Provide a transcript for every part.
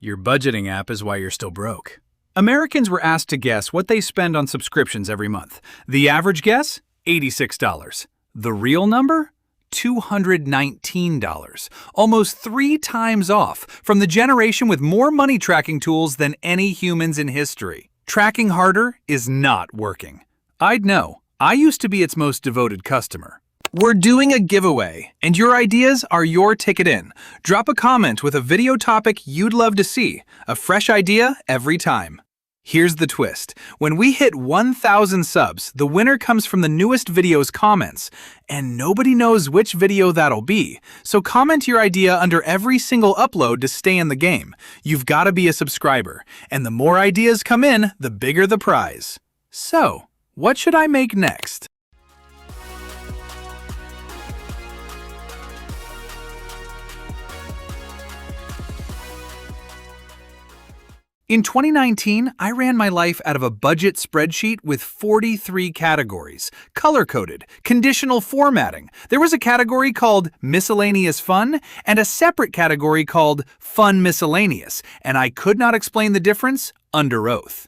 Your budgeting app is why you're still broke. Americans were asked to guess what they spend on subscriptions every month. The average guess? $86. The real number? $219. Almost 3 times off from the generation with more money tracking tools than any humans in history. Tracking harder is not working. I'd know. I used to be its most devoted customer. We're doing a giveaway, and your ideas are your ticket in. Drop a comment with a video topic you'd love to see. A fresh idea every time. Here's the twist. When we hit 1,000 subs, the winner comes from the newest video's comments. And nobody knows which video that'll be. So comment your idea under every single upload to stay in the game. You've got to be a subscriber. And the more ideas come in, the bigger the prize. So, what should I make next? In 2019, I ran my life out of a budget spreadsheet with 43 categories, color-coded, conditional formatting. There was a category called Miscellaneous Fun and a separate category called Fun Miscellaneous, and I could not explain the difference under oath.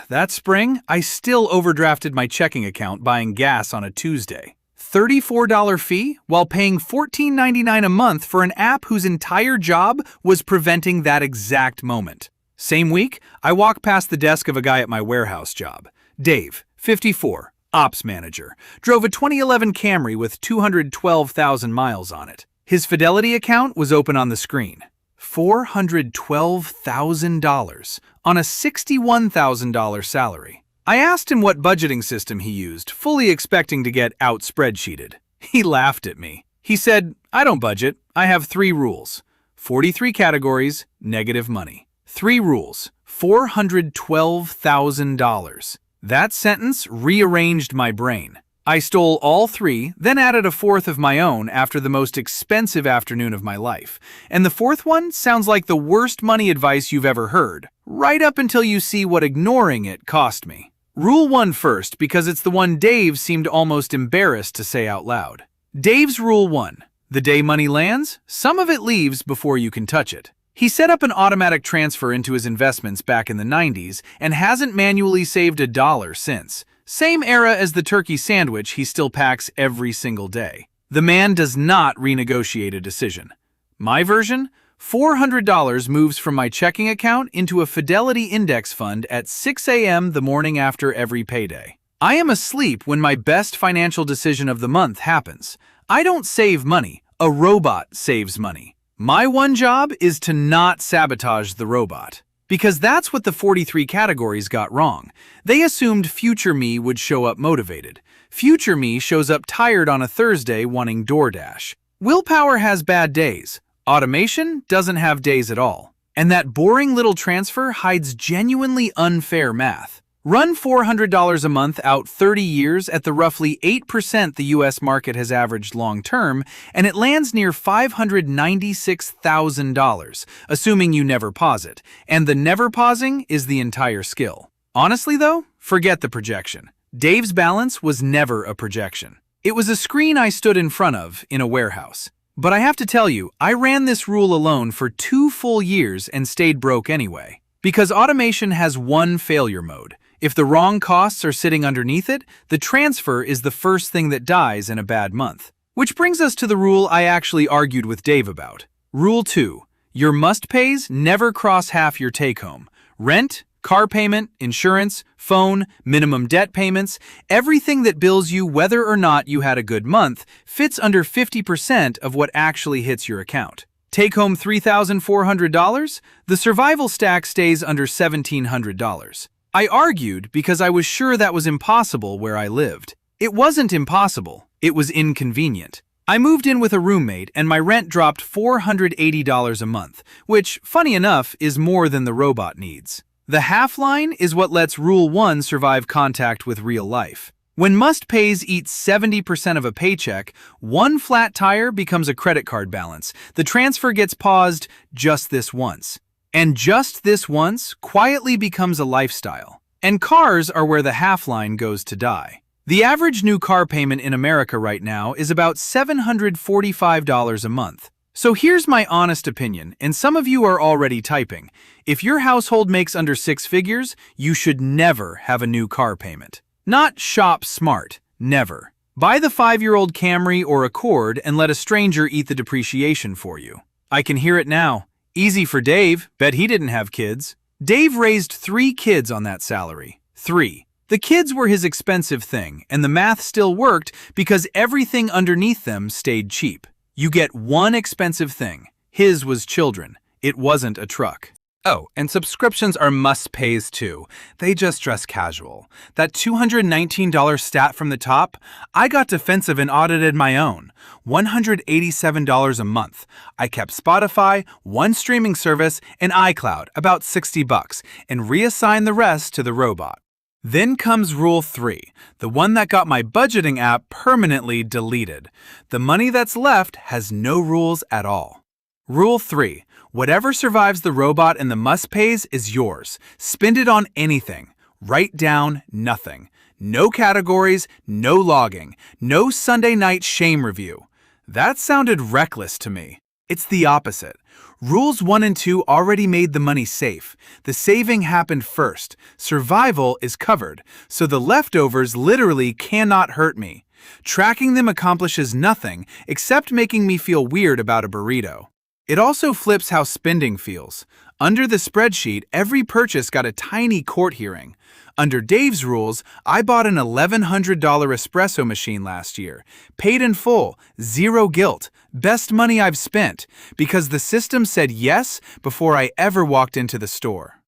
That spring, I still overdrafted my checking account buying gas on a Tuesday. $34 fee while paying $14.99 a month for an app whose entire job was preventing that exact moment. Same week, I walk past the desk of a guy at my warehouse job. Dave, 54, ops manager, drove a 2011 Camry with 212,000 miles on it. His Fidelity account was open on the screen. $412,000 on a $61,000 salary. I asked him what budgeting system he used, fully expecting to get out-spreadsheeted. He laughed at me. He said, "I don't budget. I have 3 rules. 43 categories, negative money. 3 rules, $412,000. That sentence rearranged my brain. I stole all 3, then added a 4th of my own after the most expensive afternoon of my life. And the 4th one sounds like the worst money advice you've ever heard, right up until you see what ignoring it cost me. Rule 1 first, because it's the one Dave seemed almost embarrassed to say out loud. Dave's Rule 1. The day money lands, some of it leaves before you can touch it. He set up an automatic transfer into his investments back in the 90s and hasn't manually saved a dollar since. Same era as the turkey sandwich he still packs every single day. The man does not renegotiate a decision. My version? $400 moves from my checking account into a Fidelity index fund at 6 a.m. the morning after every payday. I am asleep when my best financial decision of the month happens. I don't save money. A robot saves money. My one job is to not sabotage the robot. Because that's what the 43 categories got wrong. They assumed future me would show up motivated. Future me shows up tired on a Thursday wanting DoorDash. Willpower has bad days. Automation doesn't have days at all. And that boring little transfer hides genuinely unfair math. Run $400 a month out 30 years at the roughly 8% the US market has averaged long-term, and it lands near $596,000, assuming you never pause it. And the never pausing is the entire skill. Honestly though, forget the projection. Dave's balance was never a projection. It was a screen I stood in front of in a warehouse. But I have to tell you, I ran this rule alone for 2 full years and stayed broke anyway. Because automation has one failure mode. If the wrong costs are sitting underneath it, the transfer is the first thing that dies in a bad month. Which brings us to the rule I actually argued with Dave about. Rule 2. Your must-pays never cross half your take-home. Rent, car payment, insurance, phone, minimum debt payments, everything that bills you whether or not you had a good month fits under 50% of what actually hits your account. Take home $3,400, the survival stack stays under $1,700. I argued because I was sure that was impossible where I lived. It wasn't impossible, it was inconvenient. I moved in with a roommate and my rent dropped $480 a month, which, funny enough, is more than the robot needs. The half line is what lets Rule 1 survive contact with real life. When must-pays eat 70% of a paycheck, one flat tire becomes a credit card balance. The transfer gets paused just this once. And just this once quietly becomes a lifestyle. And cars are where the half line goes to die. The average new car payment in America right now is about $745 a month. So here's my honest opinion, and some of you are already typing. If your household makes under 6 figures, you should never have a new car payment. Not shop smart, never. Buy the 5-year-old Camry or Accord and let a stranger eat the depreciation for you. I can hear it now. Easy for Dave, bet he didn't have kids. Dave raised 3 kids on that salary. 3. The kids were his expensive thing, and the math still worked because everything underneath them stayed cheap. You get one expensive thing. His was children. It wasn't a truck. Oh, and subscriptions are must-pays too. They just dress casual. That $219 stat from the top, I got defensive and audited my own. $187 a month. I kept Spotify, one streaming service, and iCloud, about $60, and reassigned the rest to the robot. Then comes Rule 3, the one that got my budgeting app permanently deleted. The money that's left has no rules at all. Rule 3, whatever survives the robot and the must-pays is yours. Spend it on anything. Write down nothing. No categories, no logging, no Sunday night shame review. That sounded reckless to me. It's the opposite. Rules 1 and 2 already made the money safe. The saving happened first. Survival is covered, so the leftovers literally cannot hurt me. Tracking them accomplishes nothing except making me feel weird about a burrito. It also flips how spending feels. Under the spreadsheet, every purchase got a tiny court hearing. Under Dave's rules, I bought an $1,100 espresso machine last year. Paid in full, zero guilt, best money I've spent, because the system said yes before I ever walked into the store.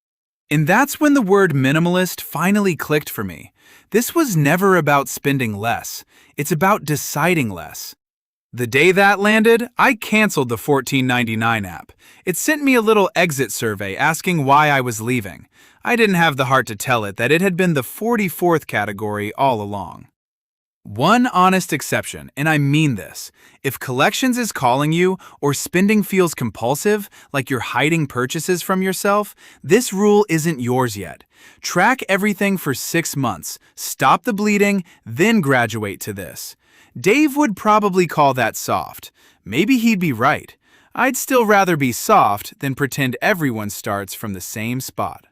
And that's when the word minimalist finally clicked for me. This was never about spending less. It's about deciding less. The day that landed, I canceled the $14.99 app. It sent me a little exit survey asking why I was leaving. I didn't have the heart to tell it that it had been the 44th category all along. One honest exception, and I mean this. If collections is calling you or spending feels compulsive, like you're hiding purchases from yourself, this rule isn't yours yet. Track everything for 6 months, stop the bleeding, then graduate to this. Dave would probably call that soft. Maybe he'd be right. I'd still rather be soft than pretend everyone starts from the same spot.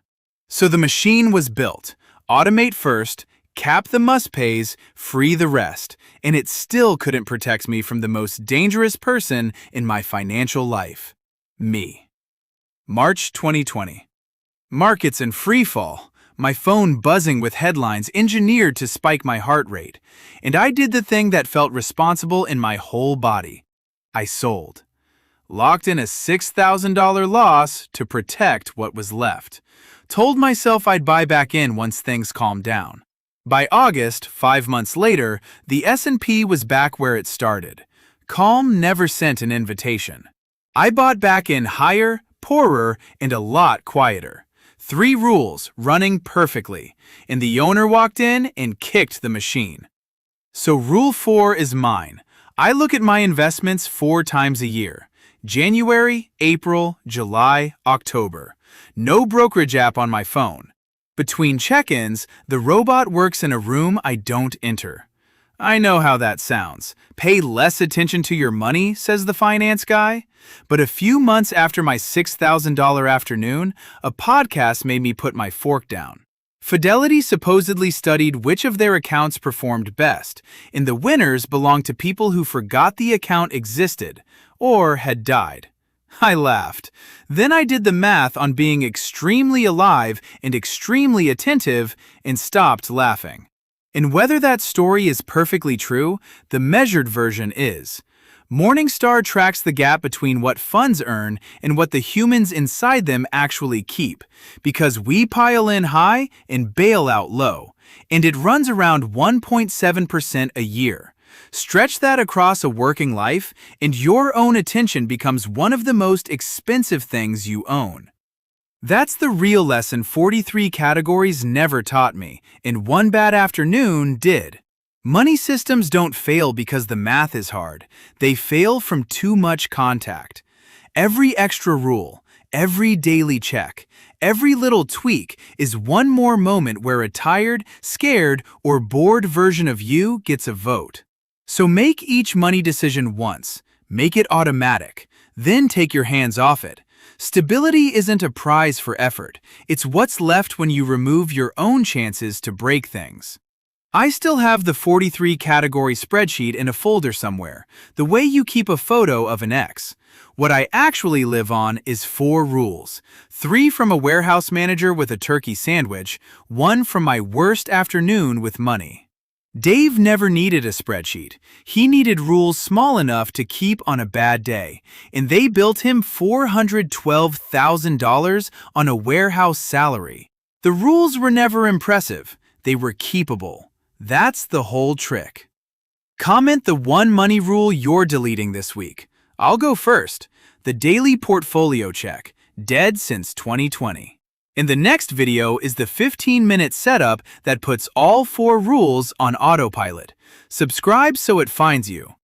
So the machine was built. Automate first, cap the must-pays, free the rest, and it still couldn't protect me from the most dangerous person in my financial life. Me. March 2020. Markets in free fall. My phone buzzing with headlines engineered to spike my heart rate, and I did the thing that felt responsible in my whole body. I sold. Locked in a $6,000 loss to protect what was left. Told myself I'd buy back in once things calmed down. By August, 5 months later, the S&P was back where it started. Calm never sent an invitation. I bought back in higher, poorer, and a lot quieter. 3 rules running perfectly, and the owner walked in and kicked the machine. So Rule 4 is mine. I look at my investments 4 times a year. January, April, July, October. No brokerage app on my phone. Between check-ins, the robot works in a room I don't enter. I know how that sounds. Pay less attention to your money, says the finance guy. But a few months after my $6,000 afternoon, a podcast made me put my fork down. Fidelity supposedly studied which of their accounts performed best, and the winners belonged to people who forgot the account existed or had died. I laughed. Then I did the math on being extremely alive and extremely attentive and stopped laughing. And whether that story is perfectly true, the measured version is. Morningstar tracks the gap between what funds earn and what the humans inside them actually keep, because we pile in high and bail out low, and it runs around 1.7% a year. Stretch that across a working life, and your own attention becomes one of the most expensive things you own. That's the real lesson 43 categories never taught me, and one bad afternoon did. Money systems don't fail because the math is hard. They fail from too much contact. Every extra rule, every daily check, every little tweak is one more moment where a tired, scared, or bored version of you gets a vote. So make each money decision once. Make it automatic. Then take your hands off it. Stability isn't a prize for effort. It's what's left when you remove your own chances to break things. I still have the 43 category spreadsheet in a folder somewhere, the way you keep a photo of an ex. What I actually live on is 4 rules. 3 from a warehouse manager with a turkey sandwich, 1 from my worst afternoon with money. Dave never needed a spreadsheet. He needed rules small enough to keep on a bad day, and they built him $412,000 on a warehouse salary. The rules were never impressive. They were keepable. That's the whole trick. Comment the one money rule you're deleting this week. I'll go first. The daily portfolio check, dead since 2020. In the next video is the 15-minute setup that puts all 4 rules on autopilot. Subscribe so it finds you.